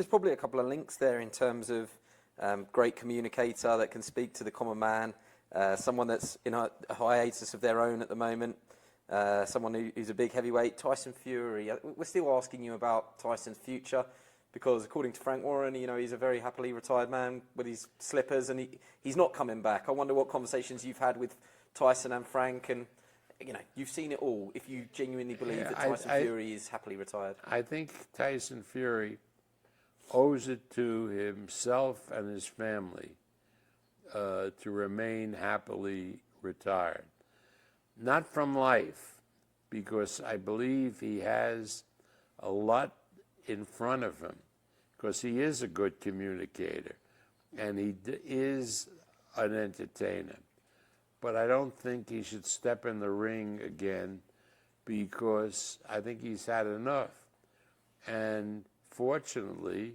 There's probably a couple of links there in terms of great communicator that can speak to the common man, someone that's in a hiatus of their own at the moment, someone who's a big heavyweight. Tyson Fury. We're still asking you about Tyson's future because, according to Frank Warren, he's a very happily retired man with his slippers, and he's not coming back. I wonder what conversations you've had with Tyson and Frank, and you've seen it all. If you genuinely believe that Tyson Fury is happily retired, I think Tyson Fury owes it to himself and his family to remain happily retired. Not from life, because I believe he has a lot in front of him, because he is a good communicator and he is an entertainer. But I don't think he should step in the ring again, because I think he's had enough. And fortunately,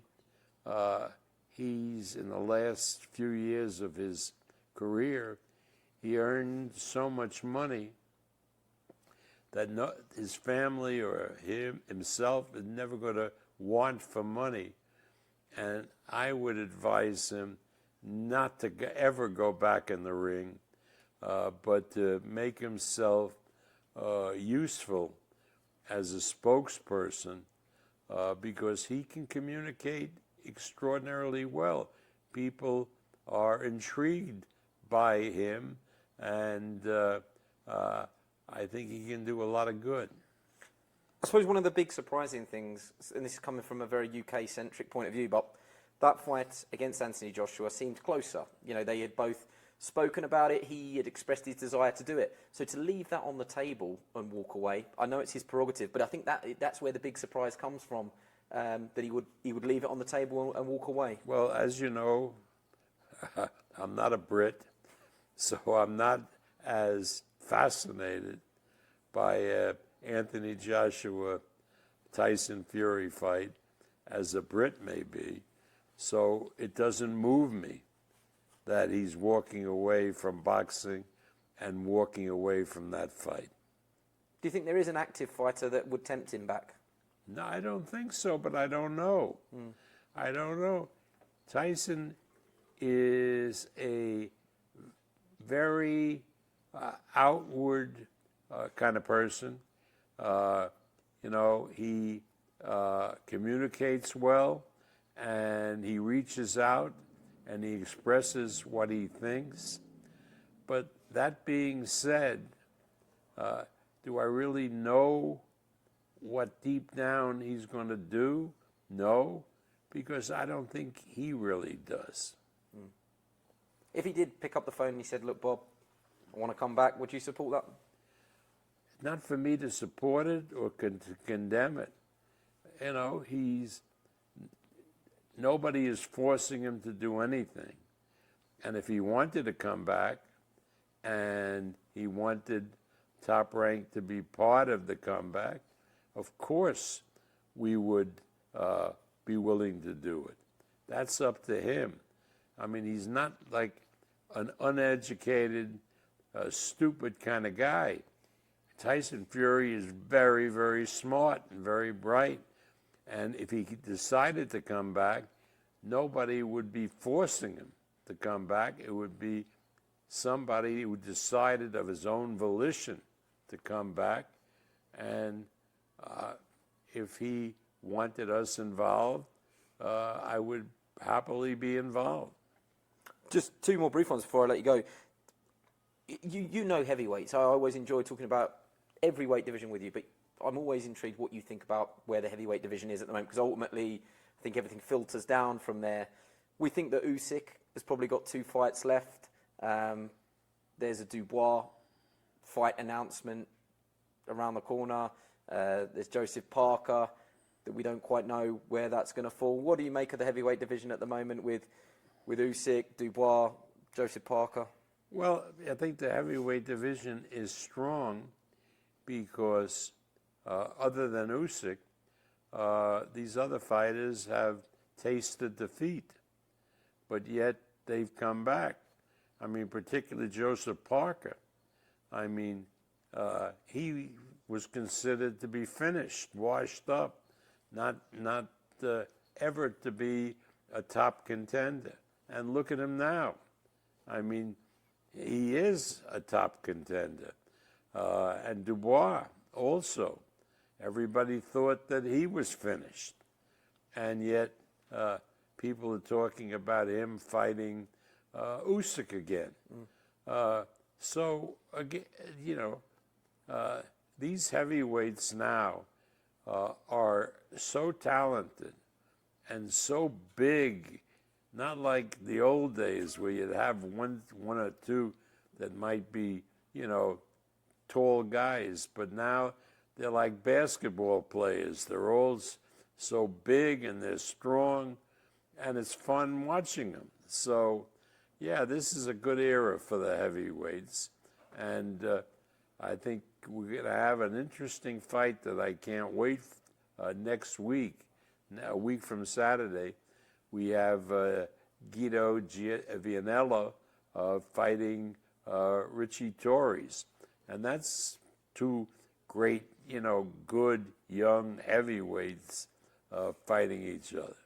he's, in the last few years of his career, he earned so much money that his family or himself is never going to want for money. And I would advise him not to ever go back in the ring, but to make himself useful as a spokesperson, because he can communicate extraordinarily well. People are intrigued by him, and I think he can do a lot of good. I suppose one of the big surprising things, and this is coming from a very UK-centric point of view, but that fight against Anthony Joshua seemed closer. They had both spoken about it. He had expressed his desire to do it. So to leave that on the table and walk away, I know it's his prerogative, but I think that's where the big surprise comes from, that he would leave it on the table and walk away. Well, as you know, I'm not a Brit, so I'm not as fascinated by Anthony Joshua Tyson Fury fight as a Brit may be. So it doesn't move me that he's walking away from boxing and walking away from that fight. Do you think there is an active fighter that would tempt him back? No, I don't think so, but I don't know. I don't know. Tyson is a very outward kind of person. He communicates well, and he reaches out and he expresses what he thinks. But that being said, do I really know what deep down he's going to do? No, because I don't think he really does. If he did pick up the phone and he said, "Look, Bob, I want to come back," would you support that? Not for me to support it or to condemn it. Nobody is forcing him to do anything. And if he wanted to come back and he wanted Top Rank to be part of the comeback, of course we would be willing to do it. That's up to him. I mean, he's not like an uneducated, stupid kind of guy. Tyson Fury is very, very smart and very bright. And if he decided to come back, nobody would be forcing him to come back. It would be somebody who decided of his own volition to come back. And if he wanted us involved, I would happily be involved. Just two more brief ones before I let you go. You know heavyweights. I always enjoy talking about every weight division with you, but I'm always intrigued what you think about where the heavyweight division is at the moment, because ultimately I think everything filters down from there. We think that Usyk has probably got 2 fights left. There's a Dubois fight announcement around the corner. There's Joseph Parker that we don't quite know where that's going to fall. What do you make of the heavyweight division at the moment with Usyk, Dubois, Joseph Parker? Well, I think the heavyweight division is strong because other than Usyk, these other fighters have tasted defeat, but yet they've come back. I mean, particularly Joseph Parker. I mean, he was considered to be finished, washed up, not ever to be a top contender. And look at him now. I mean, he is a top contender. And Dubois also. Everybody thought that he was finished. And yet people are talking about him fighting Usyk again. So, again, these heavyweights now are so talented and so big, not like the old days where you'd have one or two that might be, tall guys, but now they're like basketball players. They're all so big and they're strong, and it's fun watching them. So, yeah, this is a good era for the heavyweights, and I think we're going to have an interesting fight that I can't wait next week. Now, a week from Saturday, we have Guido Vianello fighting Richie Torres. And that's two great, good young heavyweights fighting each other.